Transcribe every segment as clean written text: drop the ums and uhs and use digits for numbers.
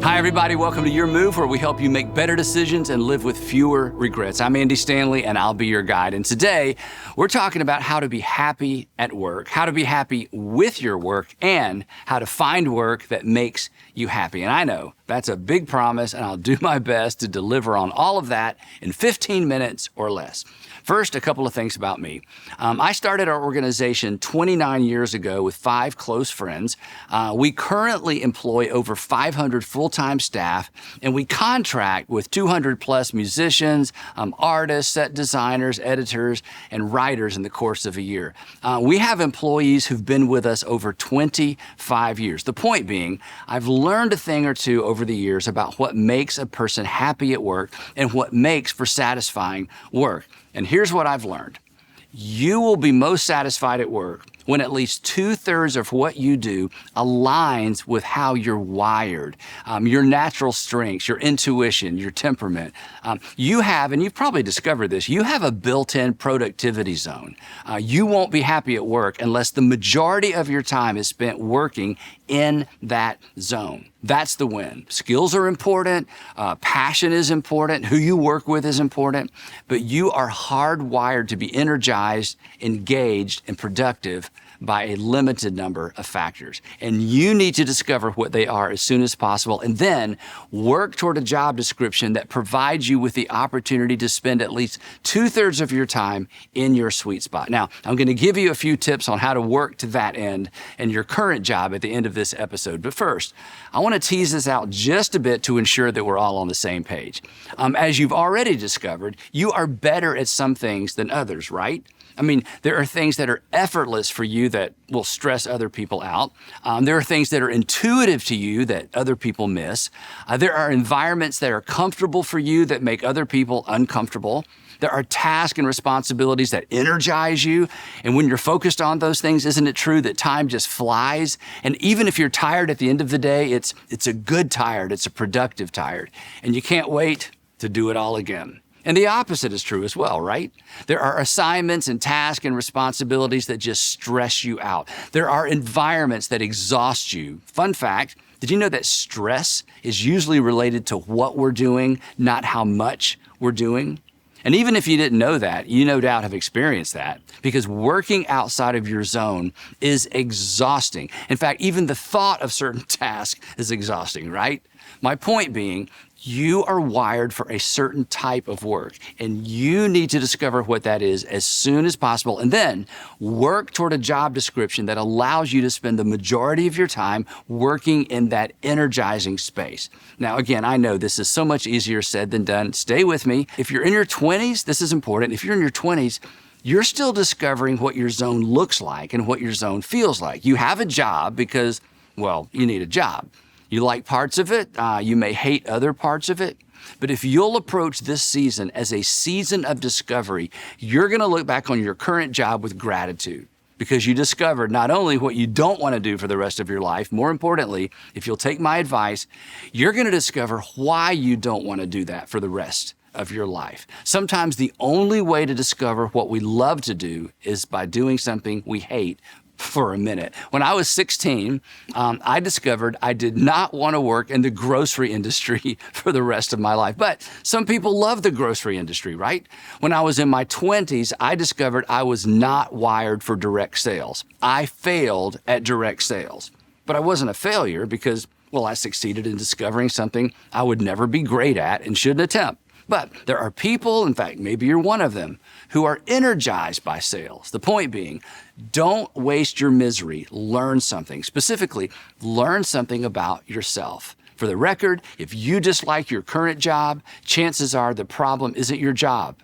Hi, everybody. Welcome to Your Move, where we help you make better decisions and live with fewer regrets. I'm Andy Stanley, and I'll be your guide. And today, we're talking about how to be happy at work, how to be happy with your work, and how to find work that makes you happy. And I know that's a big promise, and I'll do my best to deliver on all of that in 15 minutes or less. First, a couple of things about me. I started our organization 29 years ago with 5 close friends. We currently employ over 500 full-time staff, and we contract with 200 plus musicians, artists, set designers, editors, and writers in the course of a year. We have employees who've been with us over 25 years. The point being, I've learned a thing or two over the years about what makes a person happy at work and what makes for satisfying work. And here's what I've learned. You will be most satisfied at work when at least 2/3 of what you do aligns with how you're wired, your natural strengths, your intuition, your temperament. You have, and you've probably discovered this, you have a built-in productivity zone. You won't be happy at work unless the majority of your time is spent working in that zone. That's the win. Skills are important, passion is important, who you work with is important, but you are hardwired to be energized, engaged, and productive by a limited number of factors. And you need to discover what they are as soon as possible and then work toward a job description that provides you with the opportunity to spend at least 2/3 of your time in your sweet spot. Now, I'm going to give you a few tips on how to work to that end in your current job at the end of this episode. But first, I want to tease this out just a bit to ensure that we're all on the same page. As you've already discovered, you are better at some things than others, right? I mean, there are things that are effortless for you that will stress other people out. There are things that are intuitive to you that other people miss. There are environments that are comfortable for you that make other people uncomfortable. There are tasks and responsibilities that energize you. And when you're focused on those things, isn't it true that time just flies? And even if you're tired at the end of the day, it's a good tired, it's a productive tired. And you can't wait to do it all again. And the opposite is true as well, right? There are assignments and tasks and responsibilities that just stress you out. There are environments that exhaust you. Fun fact, did you know that stress is usually related to what we're doing, not how much we're doing? And even if you didn't know that, you no doubt have experienced that because working outside of your zone is exhausting. In fact, even the thought of certain tasks is exhausting, right? My point being, you are wired for a certain type of work, and you need to discover what that is as soon as possible, and then work toward a job description that allows you to spend the majority of your time working in that energizing space. Now, again, I know this is so much easier said than done. Stay with me. If you're in your 20s, this is important. If you're in your 20s, you're still discovering what your zone looks like and what your zone feels like. You have a job because, well, you need a job. You like parts of it, you may hate other parts of it, but if you'll approach this season as a season of discovery, you're going to look back on your current job with gratitude because you discovered not only what you don't want to do for the rest of your life, more importantly, if you'll take my advice, you're going to discover why you don't want to do that for the rest of your life. Sometimes the only way to discover what we love to do is by doing something we hate for a minute. When I was 16, I discovered I did not want to work in the grocery industry for the rest of my life. But some people love the grocery industry, right? When I was in my 20s, I discovered I was not wired for direct sales. I failed at direct sales. But I wasn't a failure because, well, I succeeded in discovering something I would never be great at and shouldn't attempt. But there are people, in fact, maybe you're one of them, who are energized by sales. The point being, don't waste your misery. Learn something. Specifically, learn something about yourself. For the record, if you dislike your current job, chances are the problem isn't your job.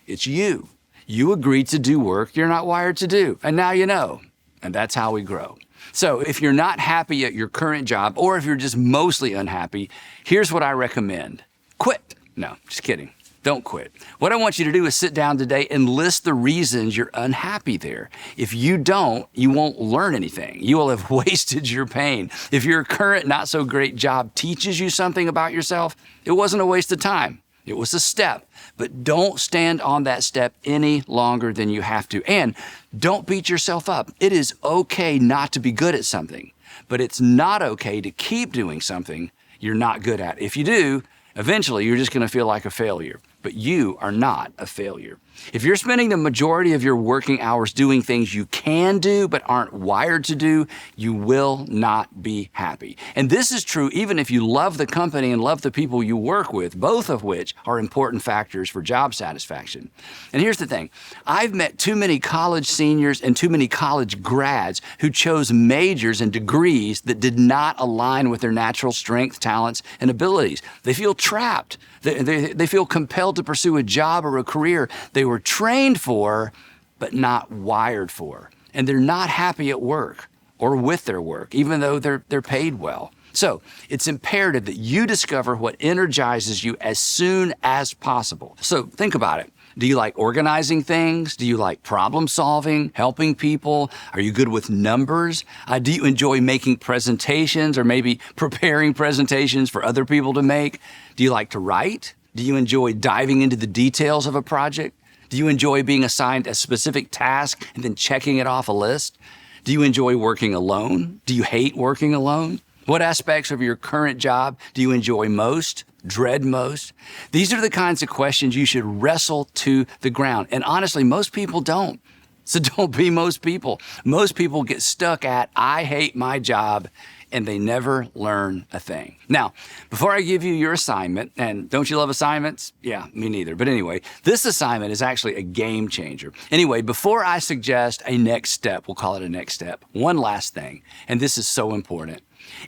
It's you. You agreed to do work you're not wired to do, and now you know. And that's how we grow. So if you're not happy at your current job, or if you're just mostly unhappy, here's what I recommend. Quit. No, just kidding. Don't quit. What I want you to do is sit down today and list the reasons you're unhappy there. If you don't, you won't learn anything. You will have wasted your pain. If your current not so great job teaches you something about yourself, it wasn't a waste of time. It was a step, but don't stand on that step any longer than you have to. And don't beat yourself up. It is okay not to be good at something, but it's not okay to keep doing something you're not good at. If you do, eventually you're just going to feel like a failure. But you are not a failure. If you're spending the majority of your working hours doing things you can do but aren't wired to do, you will not be happy. And this is true even if you love the company and love the people you work with, both of which are important factors for job satisfaction. And here's the thing. I've met too many college seniors and too many college grads who chose majors and degrees that did not align with their natural strength, talents, and abilities. They feel trapped. They feel compelled to pursue a job or a career they were trained for, but not wired for. And they're not happy at work or with their work, even though they're paid well. So it's imperative that you discover what energizes you as soon as possible. So think about it. Do you like organizing things? Do you like problem solving, helping people? Are you good with numbers? Do you enjoy making presentations or maybe preparing presentations for other people to make? Do you like to write? Do you enjoy diving into the details of a project? Do you enjoy being assigned a specific task and then checking it off a list? Do you enjoy working alone? Do you hate working alone? What aspects of your current job do you enjoy most, dread most? These are the kinds of questions you should wrestle to the ground. And honestly, most people don't. So don't be most people. Most people get stuck at, I hate my job, and they never learn a thing. Now, before I give you your assignment, and don't you love assignments? Yeah, me neither. But anyway, this assignment is actually a game changer. Anyway, before I suggest a next step, we'll call it a next step, one last thing, and this is so important.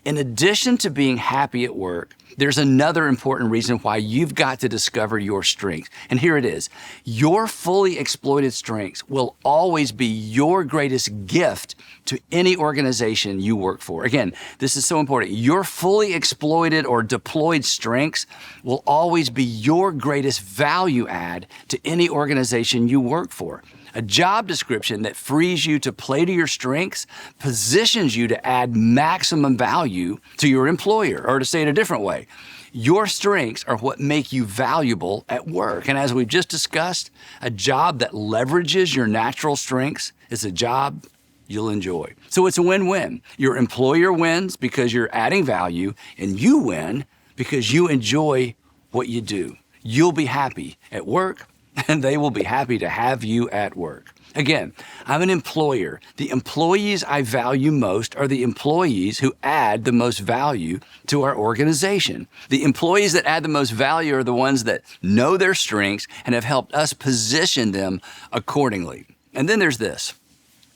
In addition to being happy at work, there's another important reason why you've got to discover your strengths. And here it is. Your fully exploited strengths will always be your greatest gift to any organization you work for. Again, this is so important. Your fully exploited or deployed strengths will always be your greatest value add to any organization you work for. A job description that frees you to play to your strengths positions you to add maximum value to your employer. Or to say it a different way, your strengths are what make you valuable at work. And as we've just discussed, a job that leverages your natural strengths is a job you'll enjoy. So it's a win-win. Your employer wins because you're adding value, and you win because you enjoy what you do. You'll be happy at work, and they will be happy to have you at work. Again, I'm an employer. The employees I value most are the employees who add the most value to our organization. The employees that add the most value are the ones that know their strengths and have helped us position them accordingly. And then there's this.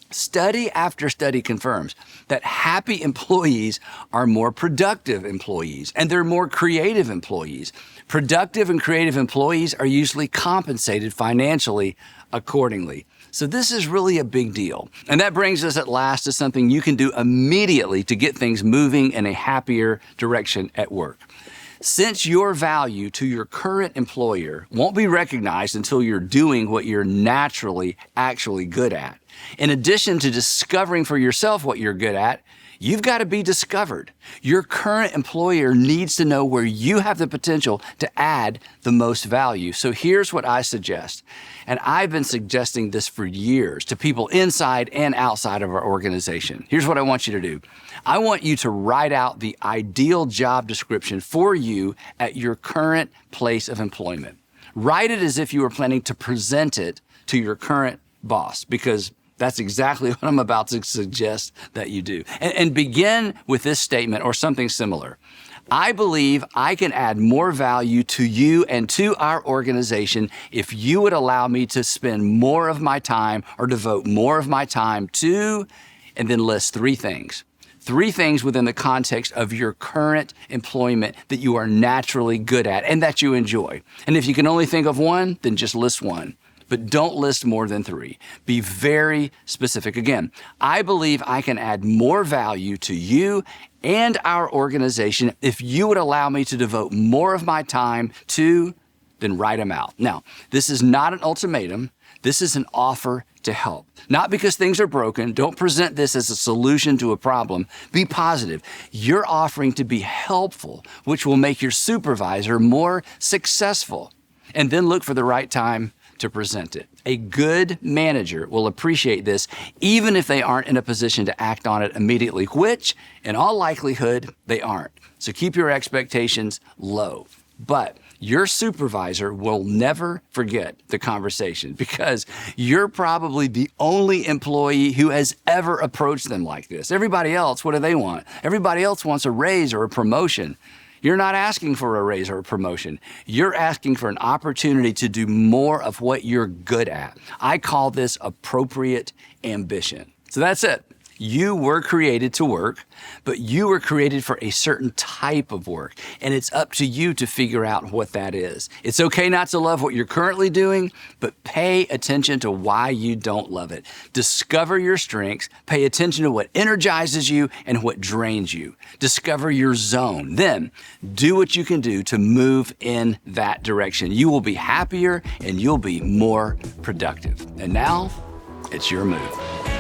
Study after study confirms that happy employees are more productive employees, and they're more creative employees. Productive and creative employees are usually compensated financially accordingly. So this is really a big deal. And that brings us at last to something you can do immediately to get things moving in a happier direction at work. Since your value to your current employer won't be recognized until you're doing what you're naturally actually good at, in addition to discovering for yourself what you're good at, you've got to be discovered. Your current employer needs to know where you have the potential to add the most value. So here's what I suggest. And I've been suggesting this for years to people inside and outside of our organization. Here's what I want you to do. I want you to write out the ideal job description for you at your current place of employment. Write it as if you were planning to present it to your current boss, because that's exactly what I'm about to suggest that you do. And begin with this statement or something similar. I believe I can add more value to you and to our organization if you would allow me to spend more of my time or devote more of my time to, and then list three things. Three things within the context of your current employment that you are naturally good at and that you enjoy. And if you can only think of one, then just list one. But don't list more than three. Be very specific. Again, I believe I can add more value to you and our organization if you would allow me to devote more of my time to, then write them out. Now, this is not an ultimatum. This is an offer to help. Not because things are broken. Don't present this as a solution to a problem. Be positive. You're offering to be helpful, which will make your supervisor more successful. And then look for the right time to present it. A good manager will appreciate this even if they aren't in a position to act on it immediately, which in all likelihood they aren't. So keep your expectations low. But your supervisor will never forget the conversation because you're probably the only employee who has ever approached them like this. Everybody else, what do they want? Everybody else wants a raise or a promotion. You're not asking for a raise or a promotion. You're asking for an opportunity to do more of what you're good at. I call this appropriate ambition. So that's it. You were created to work, but you were created for a certain type of work, and it's up to you to figure out what that is. It's okay not to love what you're currently doing, but pay attention to why you don't love it. Discover your strengths, pay attention to what energizes you and what drains you. Discover your zone. Then do what you can do to move in that direction. You will be happier and you'll be more productive. And now, it's your move.